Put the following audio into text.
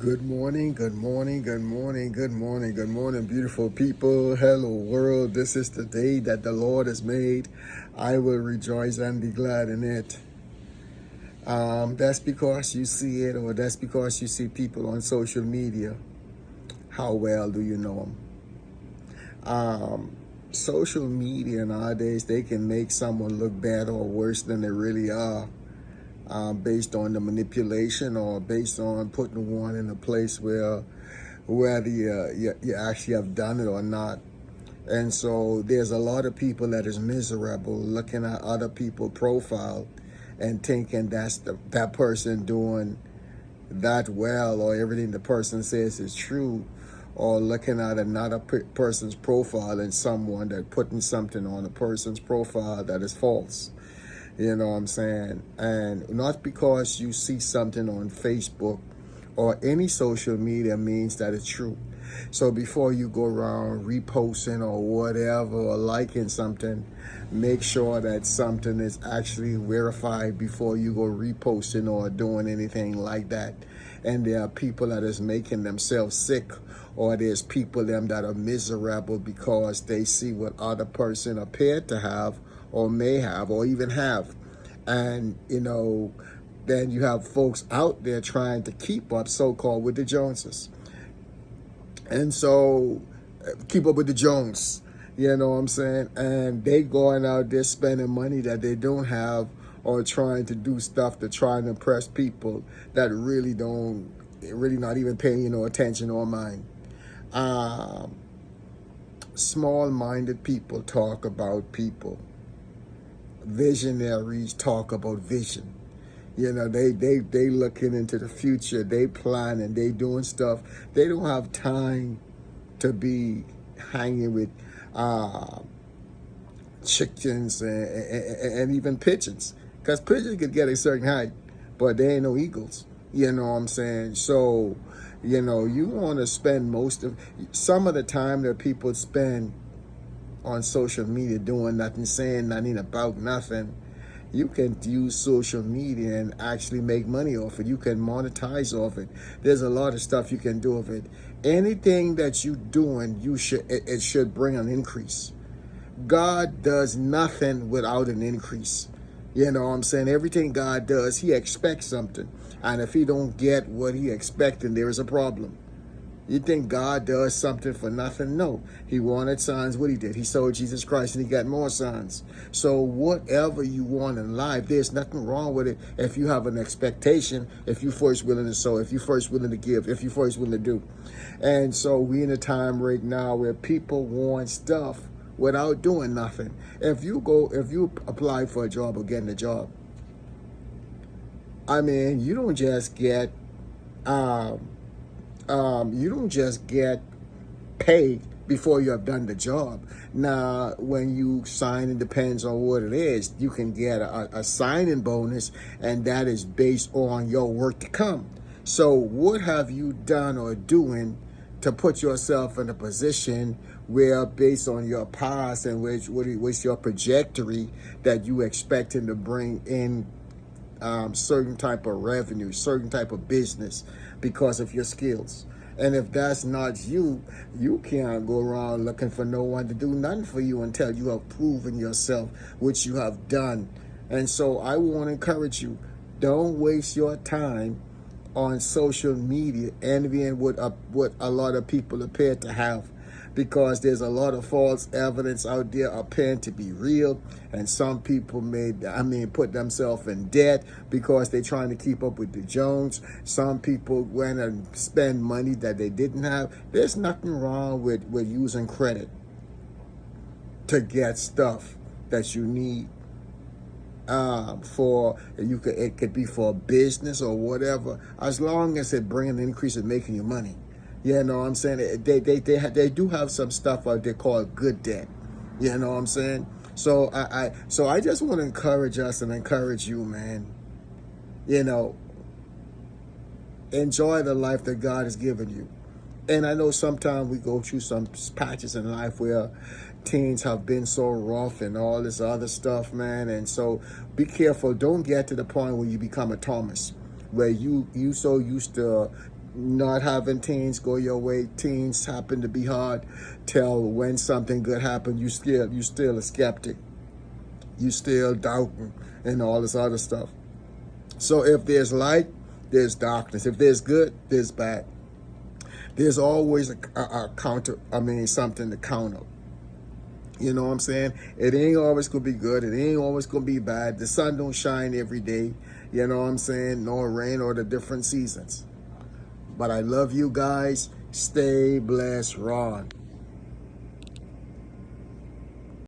Good morning, good morning, good morning, good morning, good morning, beautiful people. Hello, world. This is the day that the Lord has made. I will rejoice and be glad in it. That's because you see it, or that's because you see people on social media. How well do you know them? Social media nowadays, they can make someone look bad or worse than they really are. Based on the manipulation or based on putting one in a place where whether you actually have done it or not. And so there's a lot of people that is miserable looking at other people's profile and thinking that person doing that well, or everything the person says is true, or looking at another person's profile and someone that putting something on a person's profile that is false. You know what I'm saying? And not because you see something on Facebook or any social media means that it's true. So before you go around reposting or whatever or liking something, make sure that something is actually verified before you go reposting or doing anything like that. And there are people that is making themselves sick, or there's people them that are miserable because they see what other person appeared to have or may have or even have. And, then you have folks out there trying to keep up so-called with the Joneses. And so keep up with the Jones, you know what I'm saying? And they going out there spending money that they don't have, or trying to do stuff to try and impress people that really not even paying attention or mind. Small-minded people talk about people. Visionaries talk about vision. They looking into the future. They planning. They doing stuff. They don't have time to be hanging with chickens and even pigeons, because pigeons could get a certain height, but they ain't no eagles. You know what I'm saying? So, you want to spend some of the time that people spend on social media doing nothing, saying nothing about nothing. You can use social media and actually make money off it. You can monetize off it. There's a lot of stuff you can do with it. Anything that you doing, it should bring an increase. God does nothing without an increase. You know what I'm saying? Everything God does, he expects something. And if he don't get what he expecting, there is a problem. You think God does something for nothing? No. He wanted sons. What he did? He sold Jesus Christ and he got more sons. So whatever you want in life, there's nothing wrong with it if you have an expectation, if you first willing to sow, if you first willing to give, if you first willing to do. And so we in a time right now where people want stuff without doing nothing. If you apply for a job or getting a job, you don't just get paid before you have done the job. Now, when you sign, it depends on what it is. You can get a signing bonus, and that is based on your work to come. So what have you done or doing to put yourself in a position where, based on your past and what's your trajectory, that you expecting to bring in certain type of revenue, certain type of business because of your skills? And if that's not you, you can't go around looking for no one to do nothing for you until you have proven yourself, which you have done. And so I want to encourage you, don't waste your time on social media envying what a lot of people appear to have, because there's a lot of false evidence out there appearing to be real, and some people put themselves in debt because they're trying to keep up with the Jones. Some people went and spend money that they didn't have. There's nothing wrong with using credit to get stuff that you need. It could be for a business or whatever, as long as it brings an increase in making you money. You know what I'm saying? They do have some stuff out there called good debt. You know what I'm saying? So I just want to encourage us and encourage you, man. Enjoy the life that God has given you. And I know sometimes we go through some patches in life where teens have been so rough and all this other stuff, man. And so be careful. Don't get to the point where you become a Thomas, where you so used to not having things go your way, things happen to be hard, till when something good happens, you still a skeptic. You still doubting and all this other stuff. So if there's light, there's darkness. If there's good, there's bad. There's always a counter, something to counter. You know what I'm saying? It ain't always gonna be good. It ain't always gonna be bad. The sun don't shine every day. You know what I'm saying? Nor rain or the different seasons. But I love you guys. Stay blessed, Ron.